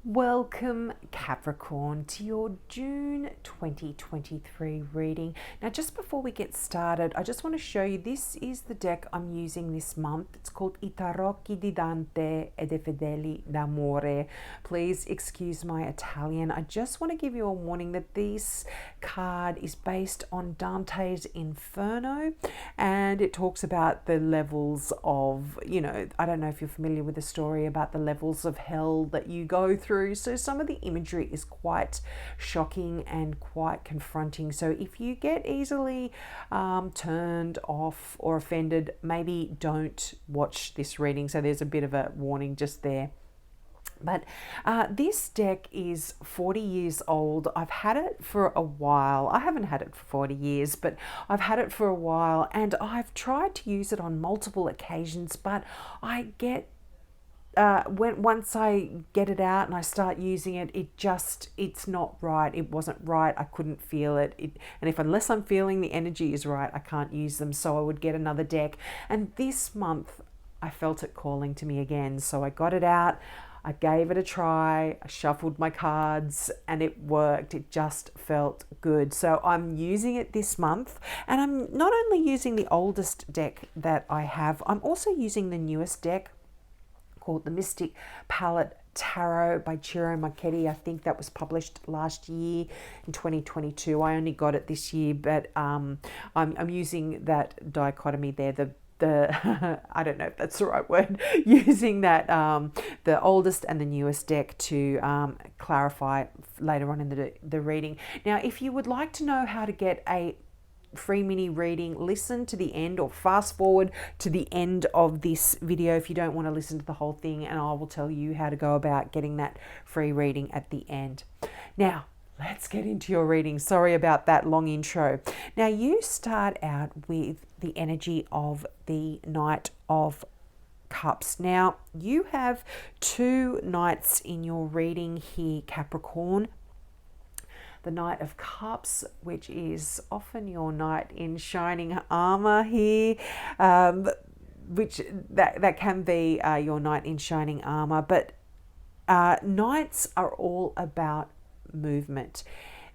Welcome, Capricorn, to your June 2023 reading. Now, just before we get started, I just want to show you this is the deck I'm using this month. It's called I Tarocchi di Dante ed i Fedeli d'Amore. Please excuse my Italian. I just want to give you a warning that this card is based on Dante's Inferno, and it talks about the levels of, I don't know if you're familiar with the story about the levels of hell that you go through. So some of the imagery is quite shocking and quite confronting. So if you get easily turned off or offended, maybe don't watch this reading. So there's a bit of a warning just there. But this deck is 40 years old. I've had it for a while. I haven't had it for 40 years, but I've had it for a while, and I've tried to use it on multiple occasions, but I get once I get it out and I start using it, it's not right. It wasn't right. I couldn't feel it. And unless I'm feeling the energy is right, I can't use them. So I would get another deck. And this month I felt it calling to me again. So I got it out. I gave it a try. I shuffled my cards and it worked. It just felt good. So I'm using it this month, and I'm not only using the oldest deck that I have, I'm also using the newest deck called the Mystic Palette Tarot by Ciro Marchetti. I think that was published last year in 2022. I only got it this year, but I'm using that dichotomy there, the I don't know if that's the right word, using that the oldest and the newest deck to clarify later on in the reading. Now, if you would like to know how to get a free mini reading, listen to the end or fast forward to the end of this video if you don't want to listen to the whole thing, and I will tell you how to go about getting that free reading at the end. Now, let's get into your reading. Sorry about that long intro. Now, you start out with the energy of the Knight of Cups. Now, you have two knights in your reading here, Capricorn. The Knight of Cups, which is often your knight in shining armor here, which that can be your knight in shining armor. But knights are all about movement,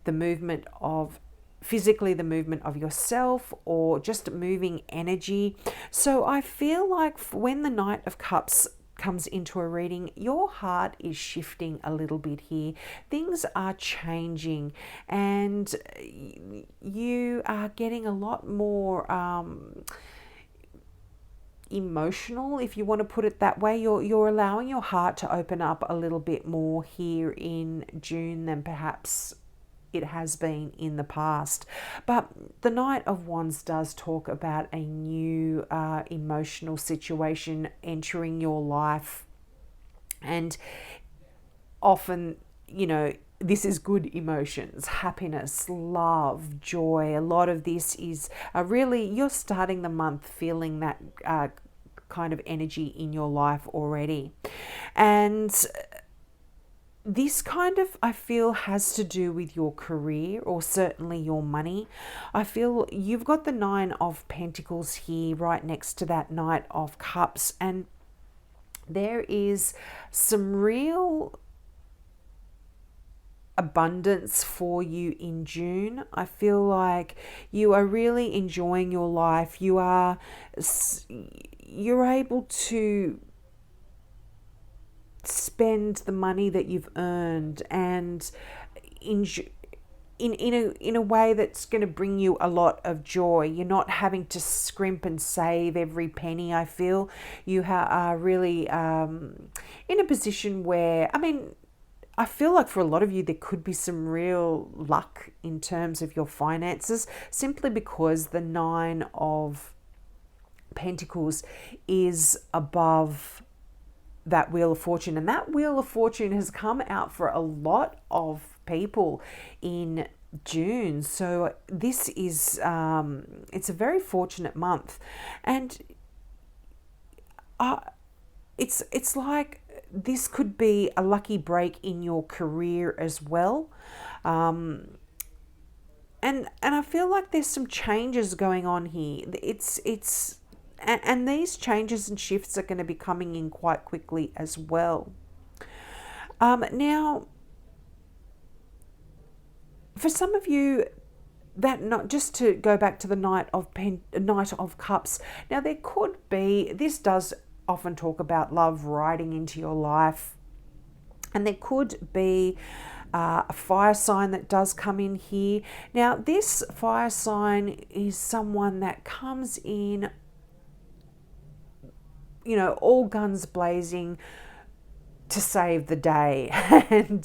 the movement of physically, the movement of yourself, or just moving energy. So I feel like when the Knight of Cups comes into a reading, your heart is shifting a little bit here. Things are changing, and you are getting a lot more emotional, if you want to put it that way. You're allowing your heart to open up a little bit more here in June than perhaps it has been in the past. But the Knight of Wands does talk about a new emotional situation entering your life, and often, this is good emotions, happiness, love, joy. A lot of this is really, you're starting the month feeling that kind of energy in your life already. And this kind of, I feel, has to do with your career, or certainly your money. I feel you've got the Nine of Pentacles here right next to that Knight of Cups, and there is some real abundance for you in June. I feel like you are really enjoying your life. You're able to spend the money that you've earned, and in a way that's going to bring you a lot of joy. You're not having to scrimp and save every penny. I feel you are really in a position where, I feel like for a lot of you, there could be some real luck in terms of your finances, simply because the Nine of Pentacles is above that Wheel of Fortune, and that Wheel of Fortune has come out for a lot of people in June. So this is it's a very fortunate month, and it's like this could be a lucky break in your career as well. And I feel like there's some changes going on here. And these changes and shifts are going to be coming in quite quickly as well. Now, for some of you, that not just to go back to the Knight of Cups. Now, there could be, this does often talk about love riding into your life, and there could be a fire sign that does come in here. Now, this fire sign is someone that comes in, you know, all guns blazing to save the day. And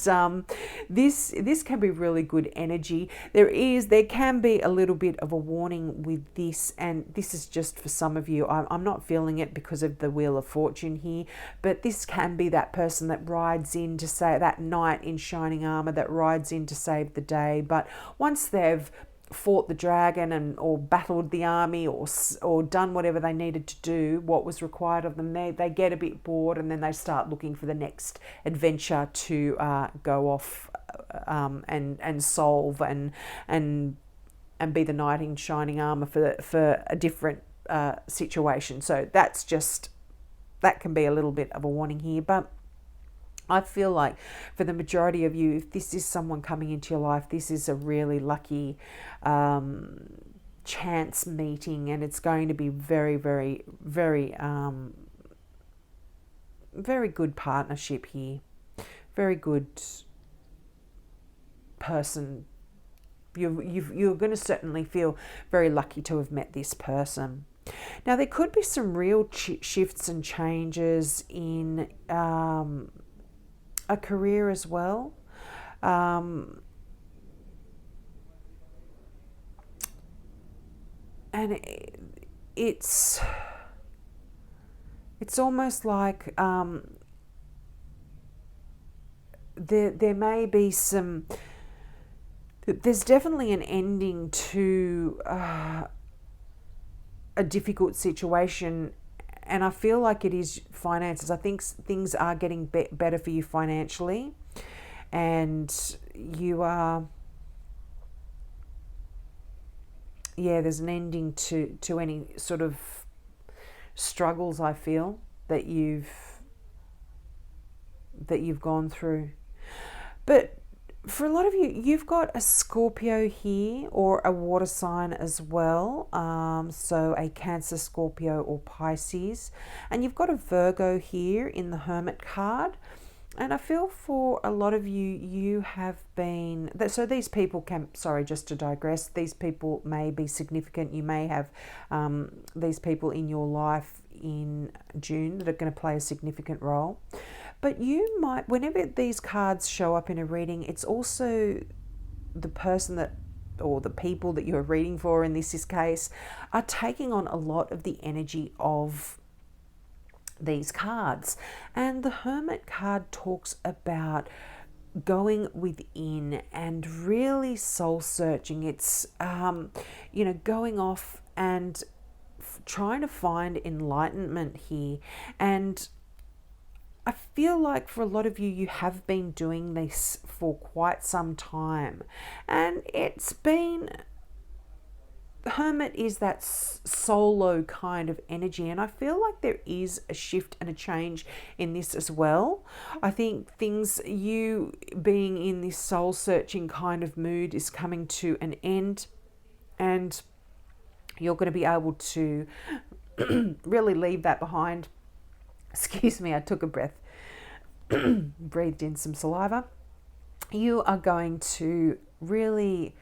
this can be really good energy. There can be a little bit of a warning with this, and this is just for some of you. I'm not feeling it because of the Wheel of Fortune here, but this can be that person that rides in to say, that knight in shining armor that rides in to save the day. But once they've fought the dragon and or battled the army or done whatever they needed to do, what was required of them, they get a bit bored, and then they start looking for the next adventure to go off and solve and be the knight in shining armor for a different situation. So that can be a little bit of a warning here. But I feel like for the majority of you, if this is someone coming into your life, this is a really lucky chance meeting, and it's going to be very, very, very, very good partnership here. Very good person. You're going to certainly feel very lucky to have met this person. Now, there could be some real shifts and changes in a career as well. And it's almost like there may be some, there's definitely an ending to a difficult situation. And I feel like it is finances. I think things are getting better for you financially, and you are, there's an ending to any sort of struggles, I feel, that you've gone through. But for a lot of you, you've got a Scorpio here, or a water sign as well. So a Cancer, Scorpio, or Pisces. And you've got a Virgo here in the Hermit card. And I feel for a lot of you, you have been, so these people can, sorry, just to digress, these people may be significant. You may have these people in your life in June that are going to play a significant role. But you might, whenever these cards show up in a reading, it's also the person that, or the people that you're reading for in this case, are taking on a lot of the energy of these cards. And the Hermit card talks about going within and really soul searching. It's, going off and trying to find enlightenment here. And I feel like for a lot of you, you have been doing this for quite some time. And it's been, Hermit is that solo kind of energy. And I feel like there is a shift and a change in this as well. I think you being in this soul searching kind of mood is coming to an end. And you're going to be able to really leave that behind. Excuse me, I took a breath, breathed in some saliva. You are going to really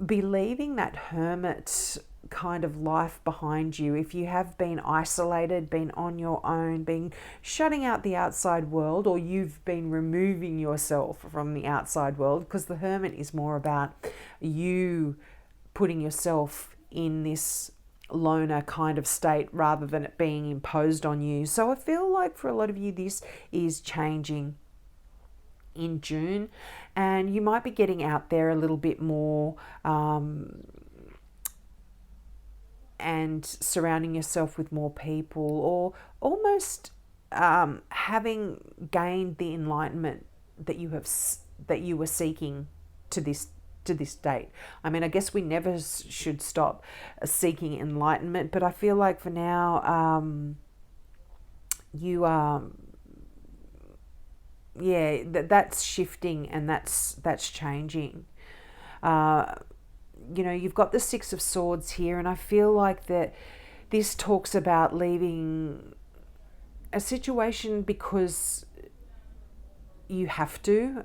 be leaving that hermit kind of life behind you. If you have been isolated, been on your own, been shutting out the outside world, or you've been removing yourself from the outside world, because the hermit is more about you putting yourself in this loner kind of state rather than it being imposed on you. So I feel like for a lot of you, this is changing in June, and you might be getting out there a little bit more and surrounding yourself with more people, or almost having gained the enlightenment that you were seeking to this date. I mean, I guess we never should stop seeking enlightenment, but I feel like for now, you yeah, that's shifting, and that's changing. Uh, you've got the Six of Swords here, and I feel like that this talks about leaving a situation because you have to,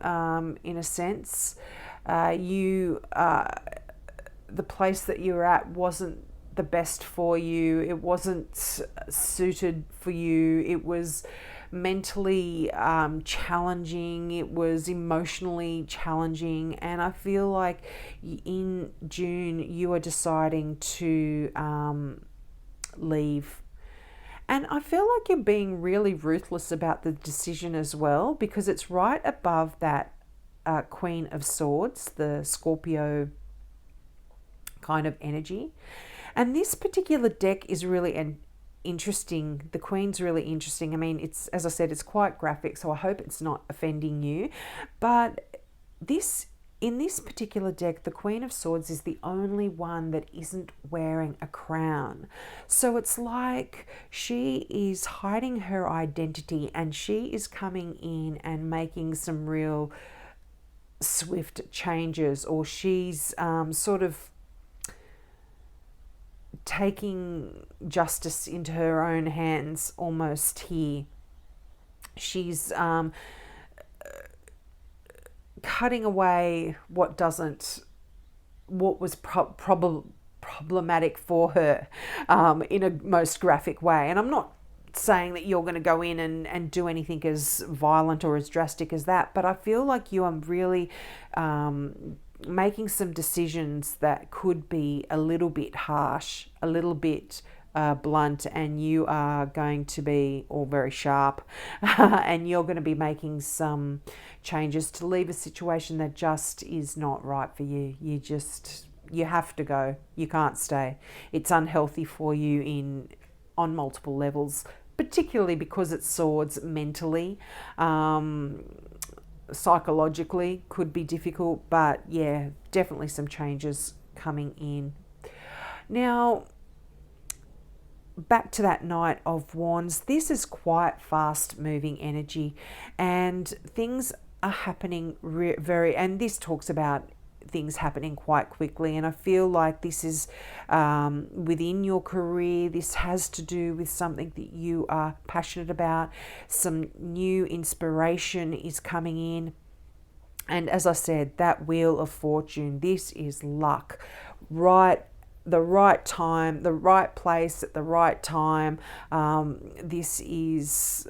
in a sense. You The place that you were at wasn't the best for you. It wasn't suited for you. It was mentally challenging. It was emotionally challenging. And I feel like in June you are deciding to leave. And I feel like you're being really ruthless about the decision as well, because it's right above that Queen of Swords, the Scorpio kind of energy. And this particular deck is really interesting. The Queen's really interesting. I mean, it's, as I said, it's quite graphic, so I hope it's not offending you. But in this particular deck, the Queen of Swords is the only one that isn't wearing a crown. So it's like she is hiding her identity, and she is coming in and making some real swift changes, or she's sort of taking justice into her own hands almost here. She's cutting away what was problematic for her in a most graphic way. And I'm not saying that you're going to go in and do anything as violent or as drastic as that, but I feel like you are really making some decisions that could be a little bit harsh, a little bit blunt, and you are going to be all very sharp and you're going to be making some changes to leave a situation that just is not right for you. You have to go. You can't stay. It's unhealthy for you on multiple levels, particularly because it's swords mentally. Psychologically could be difficult, but yeah, definitely some changes coming in. Now, back to that Knight of Wands, this is quite fast moving energy, and things are happening and this talks about things happening quite quickly. And I feel like this is within your career. This has to do with something that you are passionate about. Some new inspiration is coming in. And as I said, that Wheel of Fortune, this is luck. The right time, the right place at the right time. This is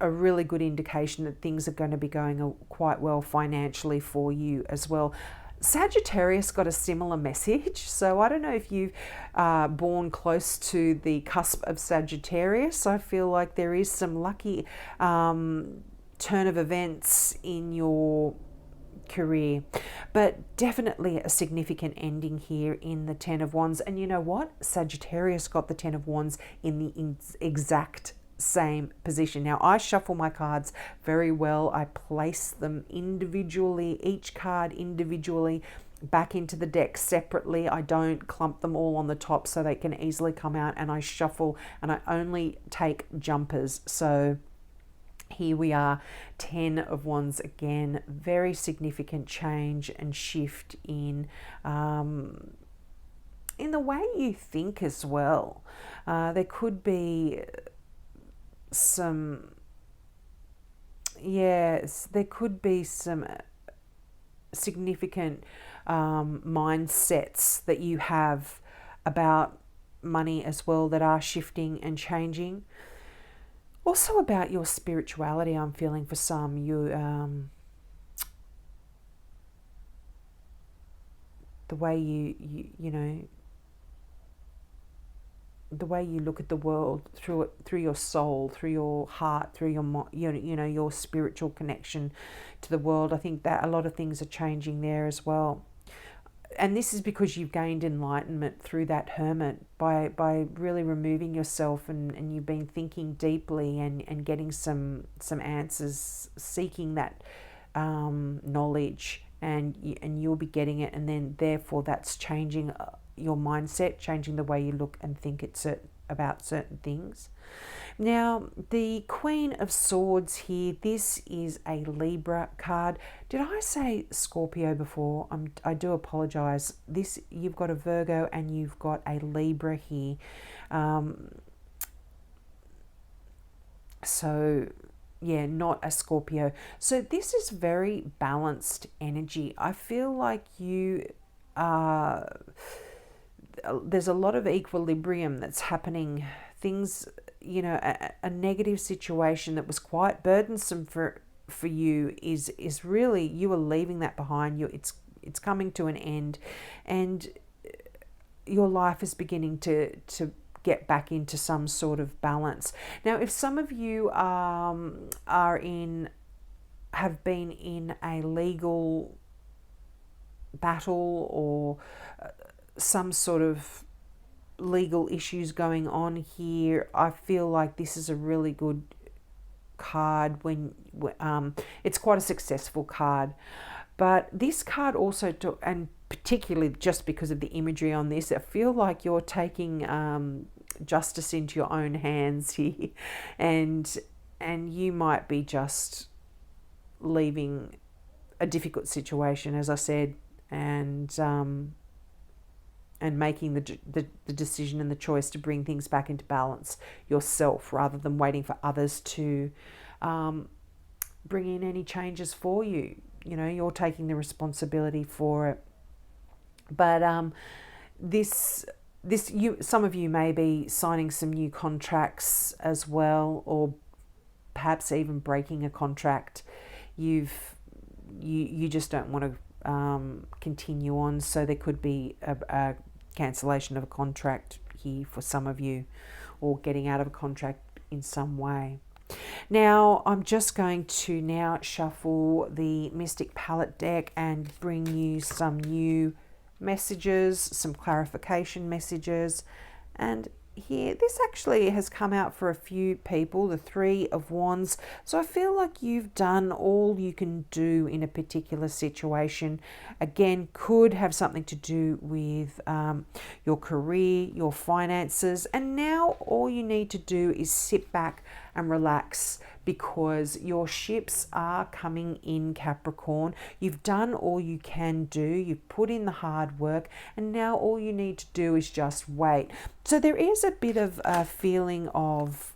a really good indication that things are going to be going quite well financially for you as well. Sagittarius got a similar message. So I don't know if you've born close to the cusp of Sagittarius. I feel like there is some lucky turn of events in your career, but definitely a significant ending here in the Ten of Wands. And you know what? Sagittarius got the Ten of Wands in the exact same position. Now, I shuffle my cards very well. I place them individually, each card individually, back into the deck separately. I don't clump them all on the top so they can easily come out, and I shuffle and I only take jumpers. So here we are, 10 of Wands again, very significant change and shift in the way you think as well. There could be some significant mindsets that you have about money as well that are shifting and changing. Also about your spirituality, I'm feeling for some. The way the way you look at the world through your soul, through your heart, through your spiritual connection to the world. I think that a lot of things are changing there as well. And this is because you've gained enlightenment through that hermit by really removing yourself, and you've been thinking deeply and getting some answers, seeking that knowledge, and you'll be getting it, and then therefore that's changing your mindset, changing the way you look and think at about certain things. Now, the Queen of Swords here, this is a Libra card. Did I say Scorpio before? I do apologise. You've got a Virgo and you've got a Libra here. So, yeah, not a Scorpio. So this is very balanced energy. I feel like there's a lot of equilibrium that's happening. Things, a negative situation that was quite burdensome for you is really, you are leaving that behind you. It's coming to an end, and your life is beginning to get back into some sort of balance. Now, if some of you have been in a legal battle or some sort of legal issues going on here, I feel like this is a really good card. It's quite a successful card. But this card also and particularly just because of the imagery on this, I feel like you're taking justice into your own hands here, and you might be just leaving a difficult situation, as I said, and making the decision and the choice to bring things back into balance yourself, rather than waiting for others to bring in any changes for you. You're taking the responsibility for it. But some of you may be signing some new contracts as well, or perhaps even breaking a contract. You just don't want to continue on, so there could be a cancellation of a contract here for some of you, or getting out of a contract in some way. Now, I'm just going to now shuffle the Mystic Palette deck and bring you some new messages, some clarification messages. And here, this actually has come out for a few people, the Three of Wands. So I feel like you've done all you can do in a particular situation. Again, could have something to do with your career, your finances. And now all you need to do is sit back and relax, because your ships are coming in, Capricorn. You've done all you can do. You've put in the hard work, and now all you need to do is just wait. So there is a bit of a feeling of,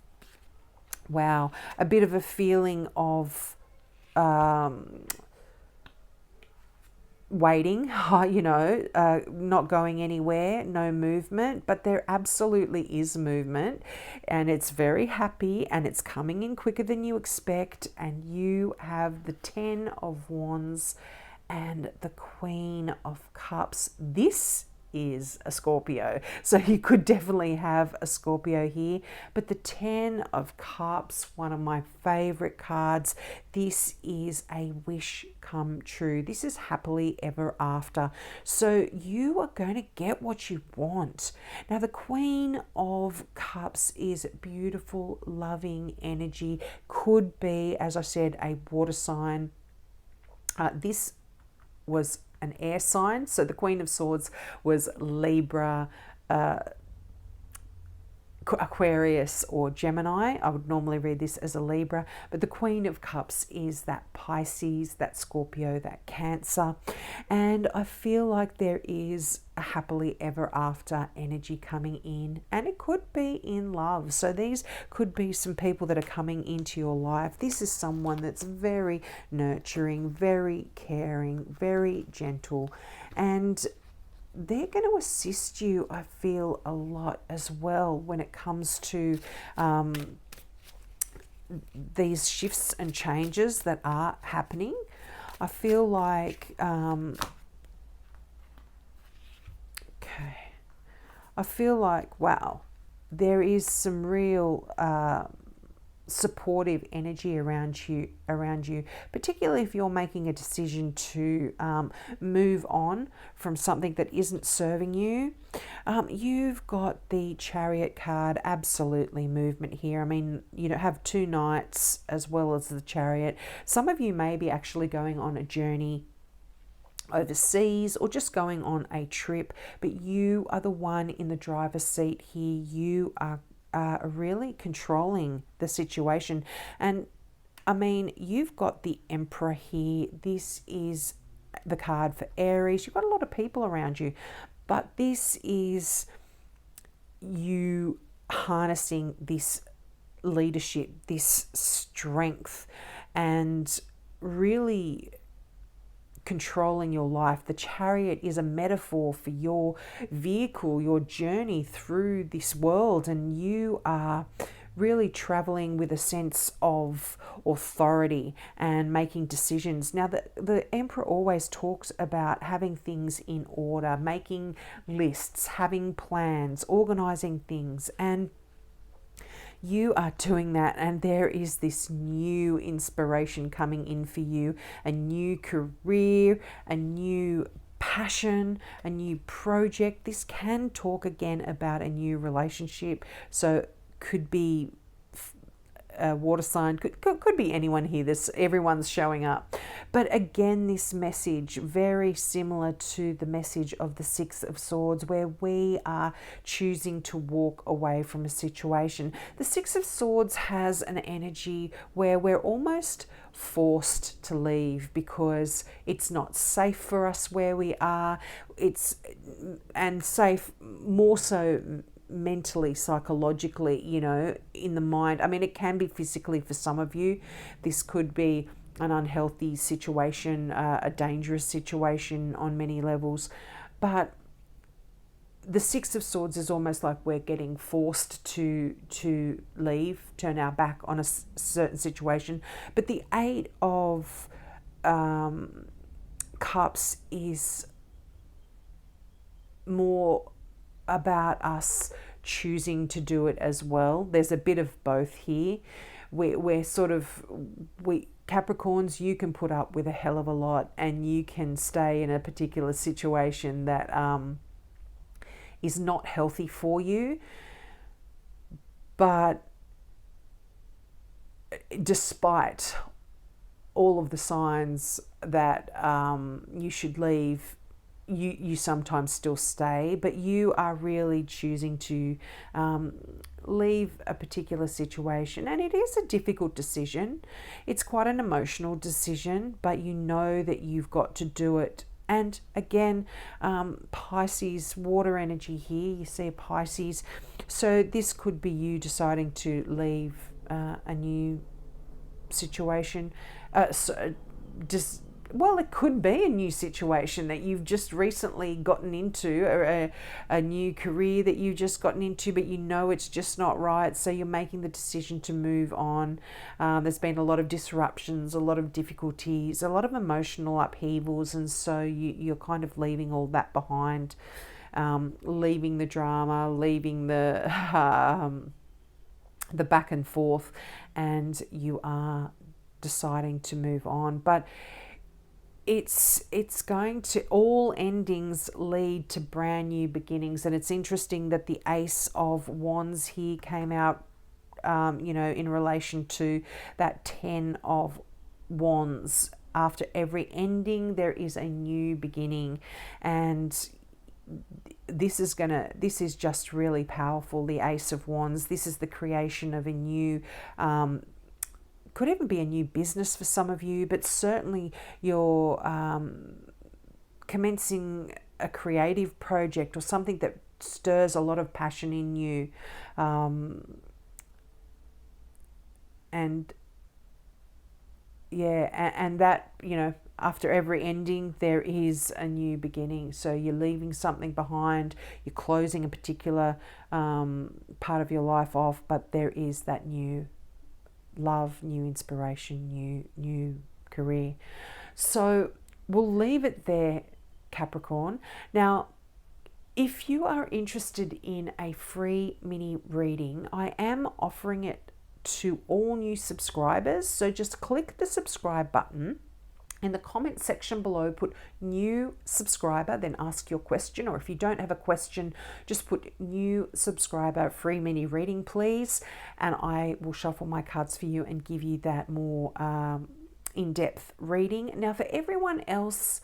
wow, a bit of a feeling of waiting, not going anywhere, no movement, but there absolutely is movement, and it's very happy, and it's coming in quicker than you expect. And you have the Ten of Wands and the Queen of Cups. This is a Scorpio, so you could definitely have a Scorpio here. But the Ten of Cups, one of my favorite cards. This is a wish come true. This is happily ever after. So you are going to get what you want. Now, the Queen of Cups is beautiful, loving energy. Could be, as I said, a water sign. This was an air sign. So the Queen of Swords was Libra, Aquarius or Gemini. I would normally read this as a Libra, but the Queen of Cups is that Pisces, that Scorpio, that Cancer. And I feel like there is a happily ever after energy coming in, and it could be in love. So these could be some people that are coming into your life. This is someone that's very nurturing, very caring, very gentle, and they're going to assist you, I feel, a lot as well when it comes to these shifts and changes that are happening. I feel like, I feel like, wow, there is some real supportive energy around you, particularly if you're making a decision to move on from something that isn't serving you. You've got the Chariot card, absolutely movement here. I mean, you have two knights as well as the Chariot. Some of you may be actually going on a journey overseas or just going on a trip, but you are the one in the driver's seat here. You are really controlling the situation. And I mean, you've got the Emperor here. This is the card for Aries. You've got a lot of people around you, but this is you harnessing this leadership, this strength, and really controlling your life. The Chariot is a metaphor for your vehicle, your journey through this world, and you are really traveling with a sense of authority and making decisions. Now, the Emperor always talks about having things in order, making lists, having plans, organizing things, and you are doing that, and there is this new inspiration coming in for you, a new career, a new passion, a new project. This can talk again about a new relationship, so could be a water sign, could be anyone here. Everyone's showing up. But again, this message very similar to the message of the Six of Swords, where we are choosing to walk away from a situation. The Six of Swords has an energy where we're almost forced to leave because it's not safe for us where we are. And safe more so mentally, psychologically, in the mind. I mean, it can be physically for some of you. This could be an unhealthy situation, a dangerous situation on many levels. But the Six of Swords is almost like we're getting forced to leave, turn our back on a certain situation. But the Eight of Cups is more about us choosing to do it as well. There's a bit of both here. We're Capricorns, you can put up with a hell of a lot, and you can stay in a particular situation that is not healthy for you. But despite all of the signs that you should leave, you sometimes still stay, but you are really choosing to leave a particular situation. And it is a difficult decision. It's quite an emotional decision, but you know that you've got to do it. And again, Pisces, water energy here. You see a Pisces. So this could be you deciding to leave a new situation. Well, it could be a new situation that you've just recently gotten into, or a new career that you've just gotten into, but you know it's just not right. So you're making the decision to move on. There's been a lot of disruptions, a lot of difficulties, a lot of emotional upheavals. And so you're kind of leaving all that behind, leaving the drama, leaving the back and forth, and you are deciding to move on. But it's going to, all endings lead to brand new beginnings. And it's interesting that the Ace of Wands here came out, in relation to that 10 of Wands. After every ending, there is a new beginning. And this is just really powerful, the Ace of Wands. This is the creation of a new could even be a new business for some of you, but certainly you're commencing a creative project or something that stirs a lot of passion in you. And that, after every ending, there is a new beginning. So you're leaving something behind, you're closing a particular part of your life off, but there is that new love, new inspiration, new career. So we'll leave it there, Capricorn. Now, if you are interested in a free mini reading, I am offering it to all new subscribers. So just click the subscribe button. In the comment section below, put new subscriber, then ask your question. Or if you don't have a question, just put new subscriber, free mini reading, please. And I will shuffle my cards for you and give you that more in-depth reading. Now, for everyone else,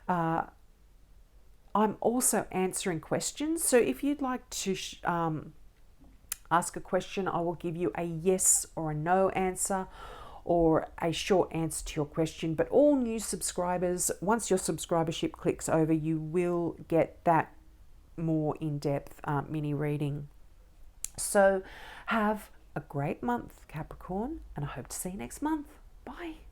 I'm also answering questions. So if you'd like to ask a question, I will give you a yes or a no answer or a short answer to your question. But all new subscribers, once your subscribership clicks over, you will get that more in-depth mini reading. So have a great month, Capricorn, and I hope to see you next month. Bye.